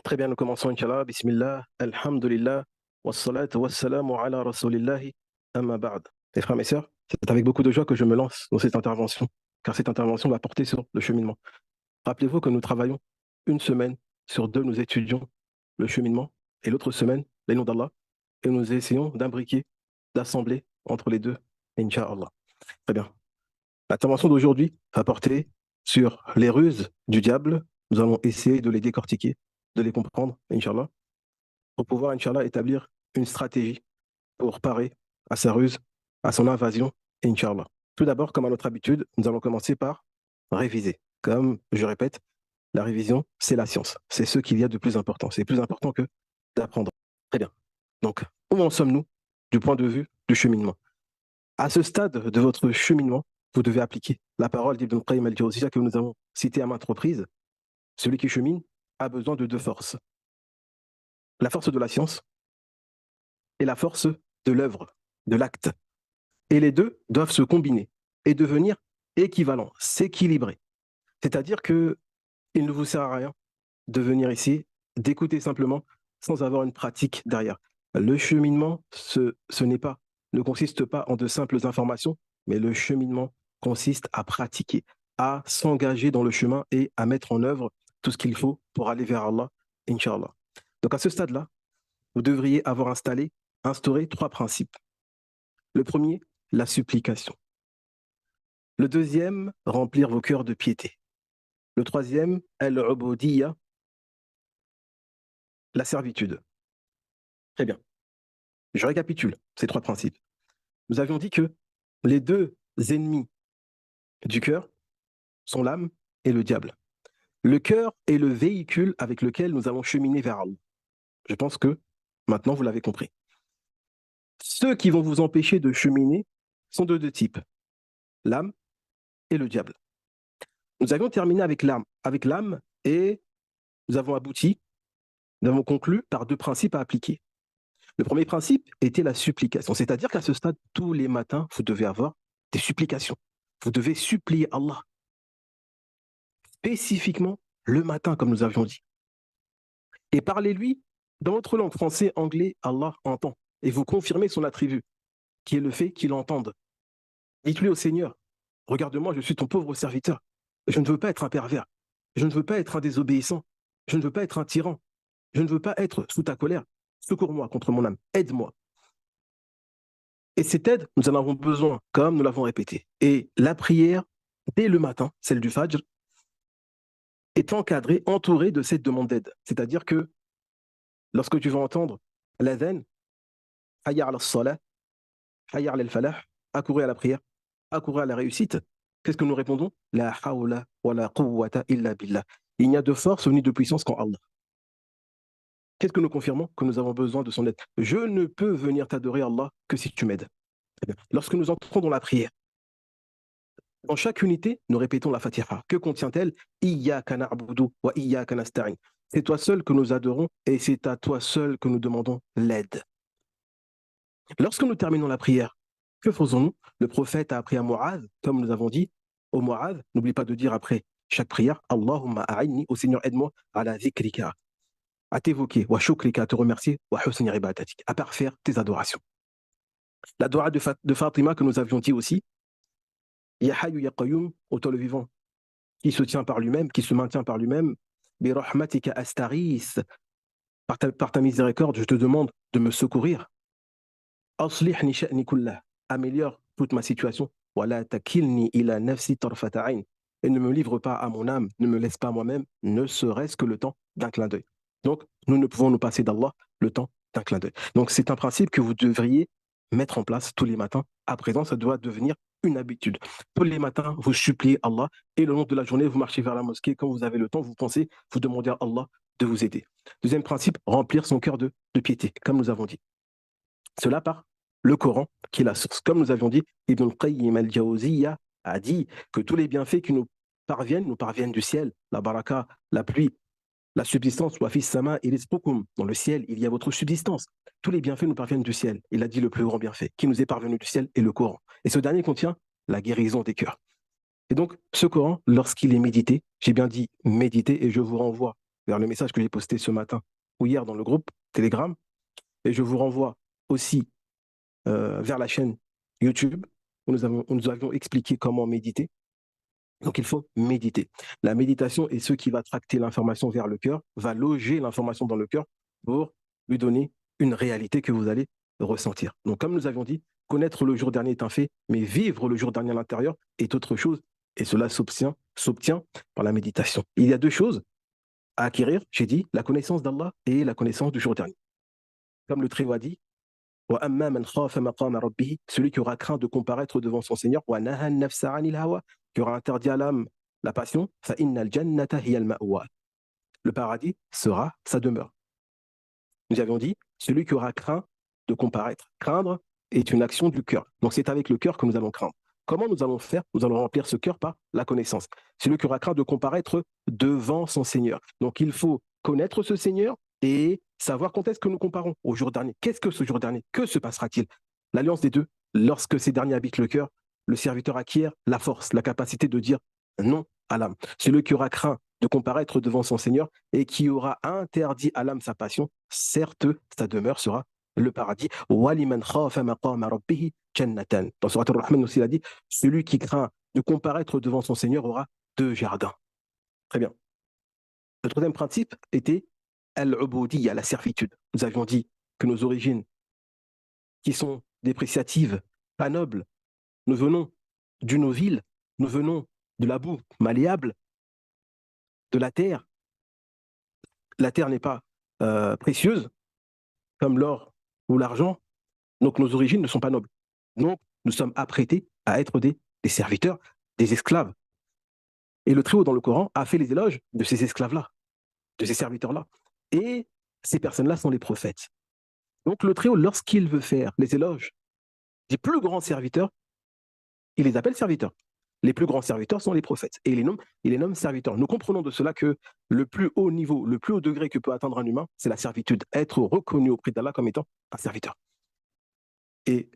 Très bien, nous commençons, Inch'Allah. Bismillah, Alhamdulillah, wassalatu wassalamu ala rasulillahi, amma ba'd. Mes frères, mes sœurs, c'est avec beaucoup de joie que je me lance dans cette intervention, car cette intervention va porter sur le cheminement. Rappelez-vous que nous travaillons une semaine sur deux, nous étudions le cheminement, et l'autre semaine, les noms d'Allah, et nous essayons d'imbriquer, d'assembler entre les deux, Inch'Allah. Très bien. L'intervention d'aujourd'hui va porter sur les ruses du diable. Nous allons essayer de les décortiquer, de les comprendre, Inch'Allah, pour pouvoir, Inch'Allah, établir une stratégie pour parer à sa ruse, à son invasion, Inch'Allah. Tout d'abord, comme à notre habitude, nous allons commencer par réviser. Comme je répète, la révision, c'est la science. C'est ce qu'il y a de plus important. C'est plus important que d'apprendre. Très bien. Donc, où en sommes-nous du point de vue du cheminement? À ce stade de votre cheminement, vous devez appliquer la parole d'Ibn Qayyim al-Jawziyya que nous avons citée à maintes reprises. Celui qui chemine a besoin de deux forces. La force de la science et la force de l'œuvre, de l'acte. Et les deux doivent se combiner et devenir équivalents, s'équilibrer. C'est-à-dire qu'il ne vous sert à rien de venir ici, d'écouter simplement sans avoir une pratique derrière. Le cheminement, ne consiste pas en de simples informations, mais le cheminement consiste à pratiquer, à s'engager dans le chemin et à mettre en œuvre tout ce qu'il faut pour aller vers Allah, Inch'Allah. Donc à ce stade-là, vous devriez avoir instauré trois principes. Le premier, la supplication. Le deuxième, remplir vos cœurs de piété. Le troisième, al-ubudiyya, la servitude. Très bien. Je récapitule ces trois principes. Nous avions dit que les deux ennemis du cœur sont l'âme et le diable. Le cœur est le véhicule avec lequel nous allons cheminer vers Allah. Je pense que maintenant vous l'avez compris. Ceux qui vont vous empêcher de cheminer sont de deux types, l'âme et le diable. Nous avions terminé avec l'âme et nous avons abouti, nous avons conclu par deux principes à appliquer. Le premier principe était la supplication, c'est-à-dire qu'à ce stade, tous les matins, vous devez avoir des supplications. Vous devez supplier Allah, spécifiquement le matin, comme nous avions dit. Et parlez-lui dans votre langue, français, anglais, Allah entend. Et vous confirmez son attribut, qui est le fait qu'il entende. Dites-lui au Seigneur, regarde-moi, je suis ton pauvre serviteur. Je ne veux pas être un pervers. Je ne veux pas être un désobéissant. Je ne veux pas être un tyran. Je ne veux pas être sous ta colère. Secours-moi contre mon âme. Aide-moi. Et cette aide, nous en avons besoin, comme nous l'avons répété. Et la prière, dès le matin, celle du Fajr, est encadrée, entourée de cette demande d'aide. C'est-à-dire que lorsque tu vas entendre l'adhan, hayya ala salah, hayya ala al-falah, accourir à la prière, accourir à la réussite, qu'est-ce que nous répondons? La hawla wa la quwwata illa billah. Il n'y a de force ni de puissance qu'en Allah. Qu'est-ce que nous confirmons? Que nous avons besoin de son aide. Je ne peux venir t'adorer Allah que si tu m'aides. Lorsque nous entrons dans la prière, dans chaque unité, nous répétons la Fatiha. Que contient-elle? Iyyaka na'budu wa iyyaka nasta'in. C'est toi seul que nous adorons et c'est à toi seul que nous demandons l'aide. Lorsque nous terminons la prière, que faisons-nous? Le prophète a appris à Mu'adh, comme nous avons dit, au Mu'adh, n'oublie pas de dire après chaque prière, Allahumma a'inni, au Seigneur aide-moi, à la zikrika, à t'évoquer, wa shukrika, à te remercier, wa husni ibadatik, à parfaire tes adorations. La dua de Fatima que nous avions dit aussi, Ya Hayyu Ya Qayyum, au toi le vivant, qui se tient par lui-même, qui se maintient par lui-même, bi rahmatika astaghith, par ta miséricorde, je te demande de me secourir. Aslihni sha'ni kullah, améliore toute ma situation. Wala takilni ila nafsi tarfata ayn. Et ne me livre pas à mon âme, ne me laisse pas moi-même, ne serait-ce que le temps d'un clin d'œil. Donc, nous ne pouvons nous passer d'Allah le temps d'un clin d'œil. Donc, c'est un principe que vous devriez mettre en place tous les matins. À présent, ça doit devenir une habitude. Tous les matins, vous suppliez Allah et le long de la journée, vous marchez vers la mosquée. Quand vous avez le temps, vous pensez, vous demandez à Allah de vous aider. Deuxième principe, remplir son cœur de piété, comme nous avons dit. Cela par le Coran, qui est la source. Comme nous avions dit, Ibn Qayyim al-Jawziyya a dit que tous les bienfaits qui nous parviennent du ciel, la baraka, la pluie, la subsistance, wa fis sama irizqukum. Dans le ciel, il y a votre subsistance. Tous les bienfaits nous parviennent du ciel. Il a dit le plus grand bienfait qui nous est parvenu du ciel est le Coran. Et ce dernier contient la guérison des cœurs. Et donc, ce Coran, lorsqu'il est médité, j'ai bien dit médité, et je vous renvoie vers le message que j'ai posté ce matin ou hier dans le groupe Telegram. Et je vous renvoie aussi vers la chaîne YouTube où nous avions expliqué comment méditer. Donc il faut méditer. La méditation est ce qui va tracter l'information vers le cœur, va loger l'information dans le cœur pour lui donner une réalité que vous allez ressentir. Donc comme nous avions dit, connaître le jour dernier est un fait, mais vivre le jour dernier à l'intérieur est autre chose. Et cela s'obtient par la méditation. Il y a deux choses à acquérir, j'ai dit, la connaissance d'Allah et la connaissance du jour dernier. Comme le Très-Haut a dit, celui qui aura craint de comparaître devant son Seigneur, qui aura interdit à l'âme la passion, le paradis sera sa demeure. Nous avions dit, celui qui aura craint de comparaître. Craindre est une action du cœur. Donc c'est avec le cœur que nous allons craindre. Comment nous allons faire? Nous allons remplir ce cœur par la connaissance. Celui qui aura craint de comparaître devant son Seigneur. Donc il faut connaître ce Seigneur et savoir quand est-ce que nous comparons au jour dernier. Qu'est-ce que ce jour dernier? Que se passera-t-il? L'alliance des deux, lorsque ces derniers habitent le cœur, le serviteur acquiert la force, la capacité de dire non à l'âme. Celui qui aura craint de comparaître devant son Seigneur et qui aura interdit à l'âme sa passion, certes, sa demeure sera le paradis. Dans Surat Ar-Rahman aussi, il a dit, celui qui craint de comparaître devant son Seigneur aura deux jardins. Très bien. Le troisième principe était al-ubudiyya, la servitude. Nous avions dit que nos origines, qui sont dépréciatives, pas nobles, nous venons d'une ville, nous venons de la boue malléable, de la terre. La terre n'est pas précieuse, comme l'or ou l'argent, donc nos origines ne sont pas nobles. Donc, nous sommes apprêtés à être des serviteurs, des esclaves. Et le Très-Haut dans le Coran a fait les éloges de ces esclaves-là, de ces serviteurs-là. Et ces personnes-là sont les prophètes. Donc le Très-Haut, lorsqu'il veut faire les éloges des plus grands serviteurs, il les appelle serviteurs. Les plus grands serviteurs sont les prophètes. Et il les nomme serviteurs. Nous comprenons de cela que le plus haut niveau, le plus haut degré que peut atteindre un humain, c'est la servitude. Être reconnu auprès d'Allah comme étant un serviteur. Et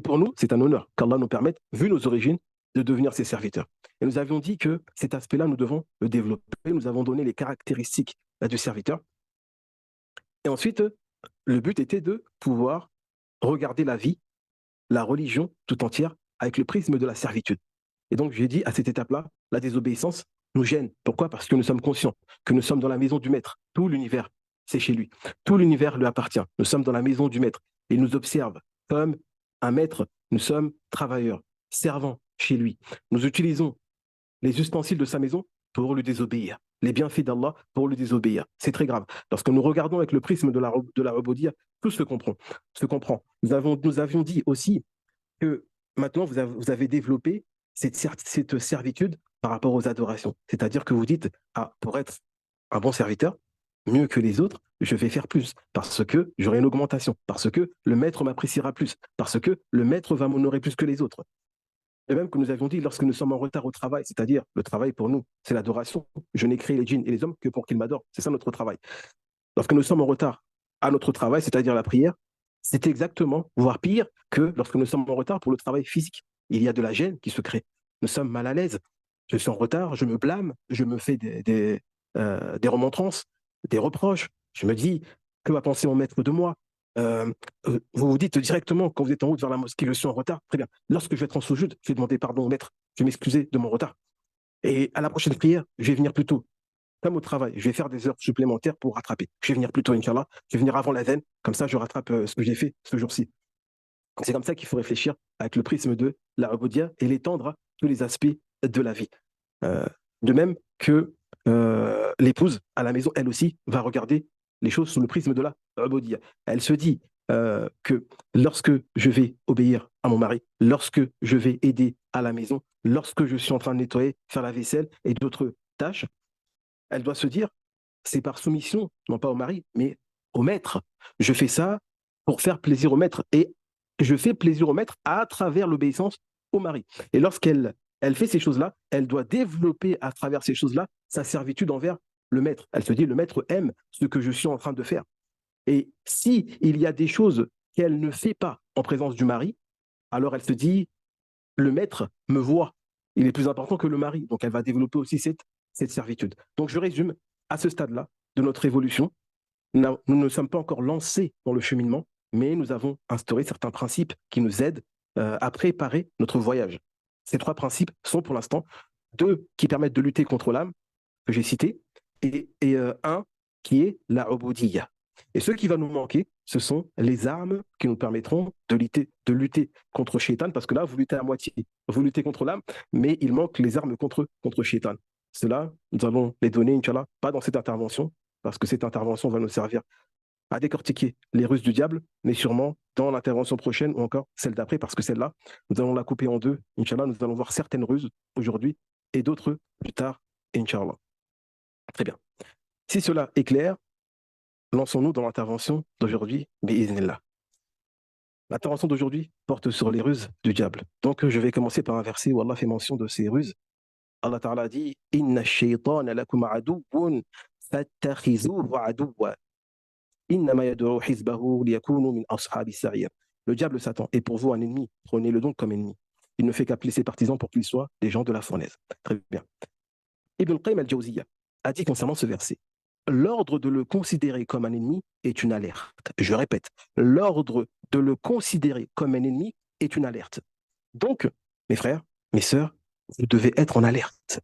pour nous, c'est un honneur qu'Allah nous permette, vu nos origines, de devenir ses serviteurs. Et nous avions dit que cet aspect-là, nous devons le développer. Nous avons donné les caractéristiques du serviteur. Et ensuite, le but était de pouvoir regarder la vie, la religion tout entière avec le prisme de la servitude. Et donc, j'ai dit à cette étape-là, la désobéissance nous gêne. Pourquoi? Parce que nous sommes conscients que nous sommes dans la maison du Maître. Tout l'univers, c'est chez lui. Tout l'univers lui appartient. Nous sommes dans la maison du Maître. Il nous observe comme un maître. Nous sommes travailleurs, servants chez lui. Nous utilisons les ustensiles de sa maison pour lui désobéir. Les bienfaits d'Allah pour lui désobéir. C'est très grave. Lorsque nous regardons avec le prisme de la Ubudiyya, tout se comprend. Nous avions dit aussi que maintenant, vous avez développé cette servitude par rapport aux adorations. C'est-à-dire que vous dites, ah, pour être un bon serviteur, mieux que les autres, je vais faire plus, parce que j'aurai une augmentation, parce que le maître m'appréciera plus, parce que le maître va m'honorer plus que les autres. Et même que nous avions dit, lorsque nous sommes en retard au travail, c'est-à-dire le travail pour nous, c'est l'adoration. Je n'ai créé les djinns et les hommes que pour qu'ils m'adorent. C'est ça notre travail. Lorsque nous sommes en retard à notre travail, c'est-à-dire la prière, c'est exactement, voire pire, que lorsque nous sommes en retard pour le travail physique. Il y a de la gêne qui se crée. Nous sommes mal à l'aise. Je suis en retard, je me blâme, je me fais des remontrances, des reproches. Je me dis, que va penser mon maître de moi? Vous vous dites directement, quand vous êtes en route vers la mosquée, je suis en retard. Très bien. Lorsque je vais être en sojoud, je vais demander pardon au maître. Je vais m'excuser de mon retard. Et à la prochaine prière, je vais venir plus tôt. Comme au travail, je vais faire des heures supplémentaires pour rattraper. Je vais venir plus tôt, Inch'Allah. Je vais venir avant la veine. Comme ça, je rattrape ce que j'ai fait ce jour-ci. C'est comme ça qu'il faut réfléchir avec le prisme de la Ubudiyya et l'étendre à tous les aspects de la vie. De même que l'épouse, à la maison, elle aussi, va regarder les choses sous le prisme de la Ubudiyya. Elle se dit que lorsque je vais obéir à mon mari, lorsque je vais aider à la maison, lorsque je suis en train de nettoyer, faire la vaisselle et d'autres tâches, elle doit se dire, c'est par soumission, non pas au mari, mais au maître. Je fais ça pour faire plaisir au maître et je fais plaisir au maître à travers l'obéissance au mari. Et lorsqu'elle fait ces choses-là, elle doit développer à travers ces choses-là sa servitude envers le maître. Elle se dit, le maître aime ce que je suis en train de faire. Et si il y a des choses qu'elle ne fait pas en présence du mari, alors elle se dit, le maître me voit. Il est plus important que le mari. Donc elle va développer aussi cette servitude. Donc je résume, à ce stade-là, de notre évolution, nous ne sommes pas encore lancés dans le cheminement, mais nous avons instauré certains principes qui nous aident à préparer notre voyage. Ces trois principes sont pour l'instant deux qui permettent de lutter contre l'âme, que j'ai cité, et un qui est la ubudiyya. Et ce qui va nous manquer, ce sont les armes qui nous permettront de lutter contre Shaitan, parce que là, vous luttez à moitié. Vous luttez contre l'âme, mais il manque les armes contre Shaitan. Cela, nous allons les donner, Inch'Allah, pas dans cette intervention, parce que cette intervention va nous servir à décortiquer les ruses du diable, mais sûrement dans l'intervention prochaine ou encore celle d'après, parce que celle-là, nous allons la couper en deux. Inch'Allah, nous allons voir certaines ruses aujourd'hui et d'autres plus tard, Inch'Allah. Très bien. Si cela est clair, lançons-nous dans l'intervention d'aujourd'hui, bi'iznillah. L'intervention d'aujourd'hui porte sur les ruses du diable. Donc, je vais commencer par un verset où Allah fait mention de ces ruses. Allah Ta'ala dit Inna shaytana lakum aduwwun fattakhidhuhu aduwwa. Innama yad'u hizbahu liyakunu min ashabis sa'ir. Le diable Satan est pour vous un ennemi. Prenez-le donc comme ennemi. Il ne fait qu'appeler ses partisans pour qu'ils soient des gens de la fournaise. Très bien. Ibn al-Qayyim al-Jawziyya a dit concernant ce verset l'ordre de le considérer comme un ennemi est une alerte. Je répète, l'ordre de le considérer comme un ennemi est une alerte. Donc, mes frères, mes sœurs, vous devez être en alerte.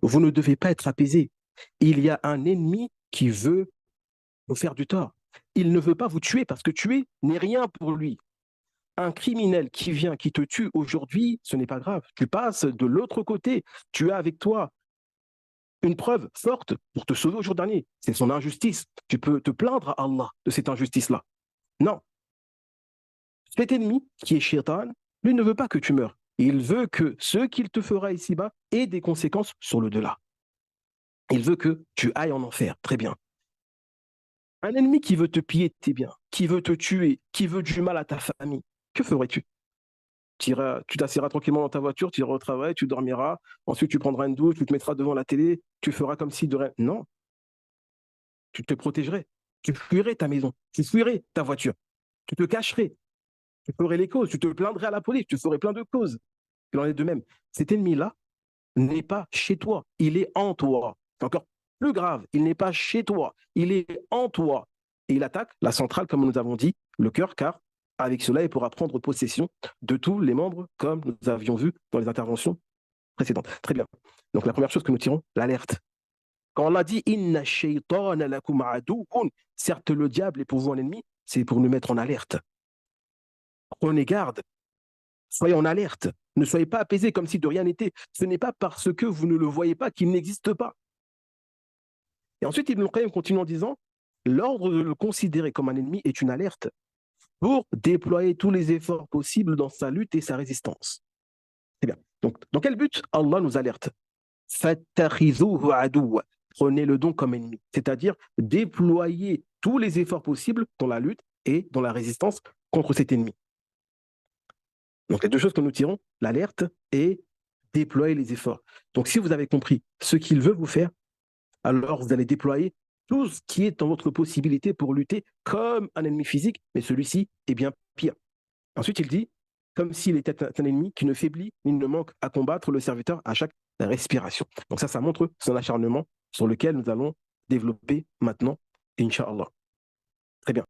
Vous ne devez pas être apaisé. Il y a un ennemi qui veut vous faire du tort. Il ne veut pas vous tuer parce que tuer n'est rien pour lui. Un criminel qui vient, qui te tue aujourd'hui, ce n'est pas grave. Tu passes de l'autre côté. Tu as avec toi une preuve forte pour te sauver au jour dernier. C'est son injustice. Tu peux te plaindre à Allah de cette injustice-là. Non. Cet ennemi, qui est Shaitan, lui ne veut pas que tu meurs. Il veut que ce qu'il te fera ici-bas ait des conséquences sur le delà. Il veut que tu ailles en enfer. Très bien. Un ennemi qui veut te piller tes biens, qui veut te tuer, qui veut du mal à ta famille, que ferais-tu? Tu t'assiras tranquillement dans ta voiture, tu iras au travail, tu dormiras, ensuite tu prendras une douche, tu te mettras devant la télé, tu feras comme si de rien. Non, tu te protégerais, tu fuirais ta maison, tu fuirais ta voiture, tu te cacherais, tu ferais les causes, tu te plaindrais à la police, tu ferais plein de causes. Il en est de même. Cet ennemi-là n'est pas chez toi, il est en toi. C'est encore plus grave, il n'est pas chez toi, il est en toi. Et il attaque la centrale, comme nous avons dit, le cœur, car avec cela, il pourra prendre possession de tous les membres, comme nous avions vu dans les interventions précédentes. Très bien. Donc la première chose que nous tirons, l'alerte. Quand on a dit Inna shaytana lakum aduwwun, certes le diable est pour vous un ennemi, c'est pour nous mettre en alerte. Prenez garde, soyez en alerte, ne soyez pas apaisés comme si de rien n'était. Ce n'est pas parce que vous ne le voyez pas qu'il n'existe pas. Et ensuite, Ibn Qayyim continue en disant l'ordre de le considérer comme un ennemi est une alerte pour déployer tous les efforts possibles dans sa lutte et sa résistance. C'est bien. Donc, dans quel but Allah nous alerte? Prenez-le donc comme ennemi, c'est-à-dire déployer tous les efforts possibles dans la lutte et dans la résistance contre cet ennemi. Donc, les deux choses que nous tirons, l'alerte et déployer les efforts. Donc, si vous avez compris ce qu'il veut vous faire, alors vous allez déployer tout ce qui est en votre possibilité pour lutter comme un ennemi physique, mais celui-ci est bien pire. Ensuite, il dit, comme s'il était un ennemi qui ne faiblit ni ne manque à combattre le serviteur à chaque respiration. Donc ça montre son acharnement sur lequel nous allons développer maintenant, Inch'Allah. Très bien.